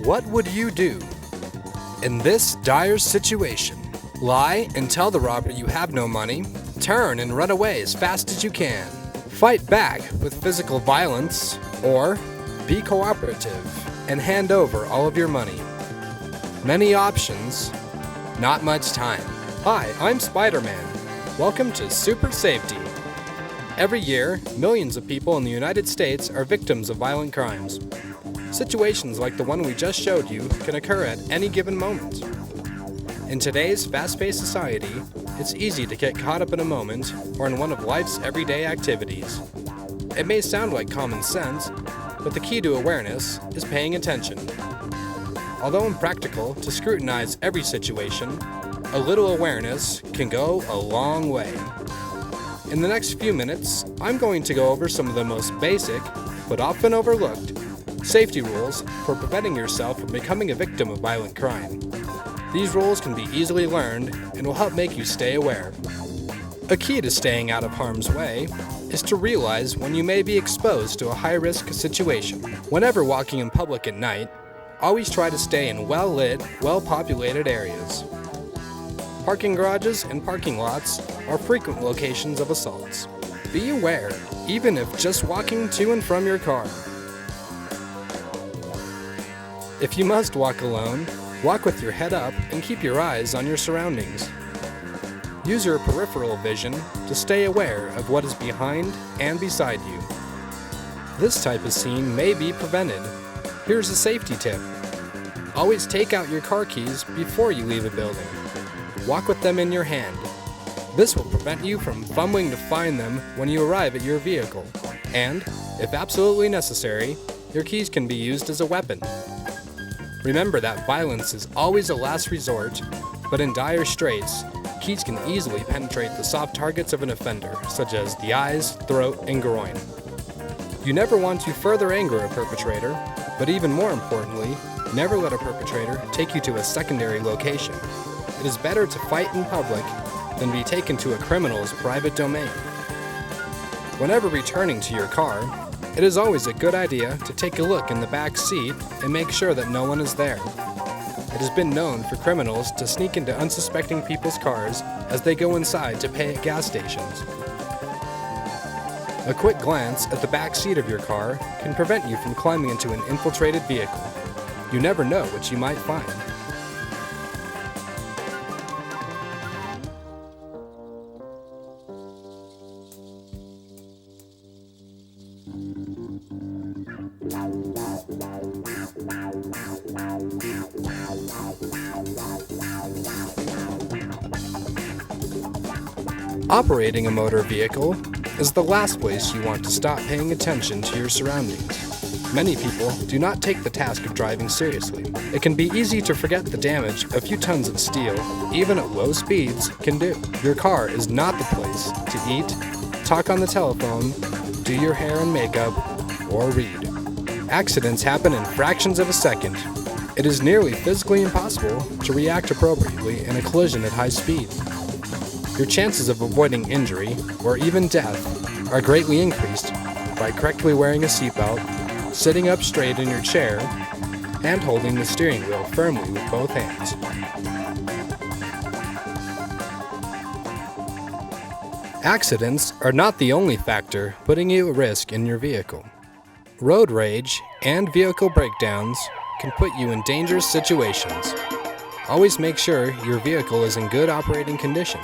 What would you do in this dire situation? Lie and tell the robber you have no money. Turn and run away as fast as you can. Fight back with physical violence, or be cooperative and hand over all of your money. Many options, not much time. Hi, I'm Spider-Man. Welcome to SuperSafety. Every year, millions of people in the United States are victims of violent crimes. Situations like the one we just showed you can occur at any given moment. In today's fast-paced society, it's easy to get caught up in a moment or in one of life's everyday activities. It may sound like common sense, but the key to awareness is paying attention. Although impractical to scrutinize every situation, a little awareness can go a long way. In the next few minutes, I'm going to go over some of the most basic, but often overlooked, safety rules for preventing yourself from becoming a victim of violent crime. These rules can be easily learned and will help make you stay aware. A key to staying out of harm's way is to realize when you may be exposed to a high-risk situation. Whenever walking in public at night, always try to stay in well-lit, well-populated areas. Parking garages and parking lots are frequent locations of assaults. Be aware, even if just walking to and from your car. If you must walk alone, walk with your head up and keep your eyes on your surroundings. Use your peripheral vision to stay aware of what is behind and beside you. This type of scene may be prevented. Here's a safety tip. Always take out your car keys before you leave a building. Walk with them in your hand. This will prevent you from fumbling to find them when you arrive at your vehicle. And, if absolutely necessary, your keys can be used as a weapon. Remember that violence is always a last resort, but in dire straits, keys can easily penetrate the soft targets of an offender, such as the eyes, throat, and groin. You never want to further anger a perpetrator, but even more importantly, never let a perpetrator take you to a secondary location. It is better to fight in public than be taken to a criminal's private domain. Whenever returning to your car, it is always a good idea to take a look in the back seat and make sure that no one is there. It has been known for criminals to sneak into unsuspecting people's cars as they go inside to pay at gas stations. A quick glance at the back seat of your car can prevent you from climbing into an infiltrated vehicle. You never know what you might find. Operating a motor vehicle is the last place you want to stop paying attention to your surroundings. Many people do not take the task of driving seriously. It can be easy to forget the damage a few tons of steel, even at low speeds, can do. Your car is not the place to eat, talk on the telephone, do your hair and makeup, or read. Accidents happen in fractions of a second. It is nearly physically impossible to react appropriately in a collision at high speed. Your chances of avoiding injury, or even death, are greatly increased by correctly wearing a seatbelt, sitting up straight in your chair, and holding the steering wheel firmly with both hands. Accidents are not the only factor putting you at risk in your vehicle. Road rage and vehicle breakdowns can put you in dangerous situations. Always make sure your vehicle is in good operating condition.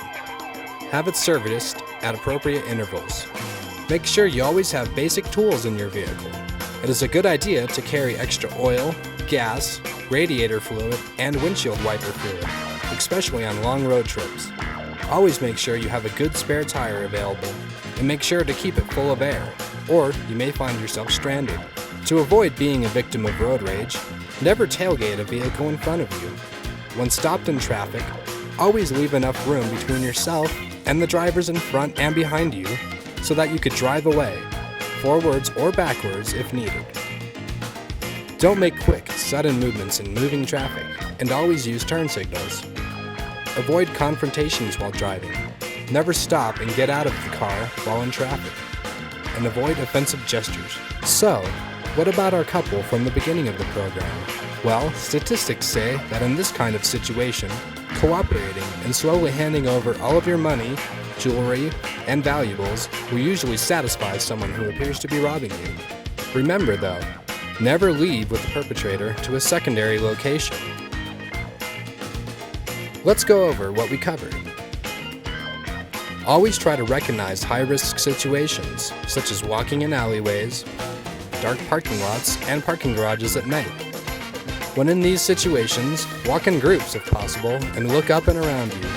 Have it serviced at appropriate intervals. Make sure you always have basic tools in your vehicle. It is a good idea to carry extra oil, gas, radiator fluid, and windshield wiper fluid, especially on long road trips. Always make sure you have a good spare tire available, and make sure to keep it full of air, or you may find yourself stranded. To avoid being a victim of road rage, never tailgate a vehicle in front of you. When stopped in traffic, always leave enough room between yourself and the drivers in front and behind you so that you could drive away, forwards or backwards if needed. Don't make quick, sudden movements in moving traffic, and always use turn signals. Avoid confrontations while driving. Never stop and get out of the car while in traffic. And avoid offensive gestures. So, what about our couple from the beginning of the program? Well, statistics say that in this kind of situation, cooperating and slowly handing over all of your money, jewelry, and valuables will usually satisfy someone who appears to be robbing you. Remember though, never leave with the perpetrator to a secondary location. Let's go over what we covered. Always try to recognize high-risk situations, such as walking in alleyways, dark parking lots, and parking garages at night. When in these situations, walk in groups if possible and look up and around you.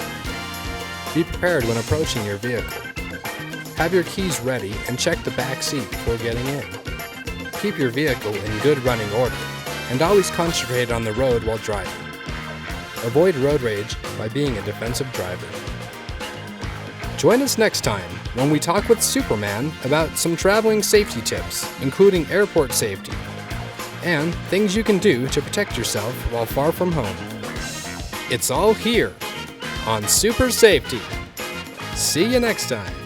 Be prepared when approaching your vehicle. Have your keys ready and check the back seat before getting in. Keep your vehicle in good running order and always concentrate on the road while driving. Avoid road rage by being a defensive driver. Join us next time when we talk with Superman about some traveling safety tips, including airport safety, and things you can do to protect yourself while far from home. It's all here on SuperSafety. See you next time.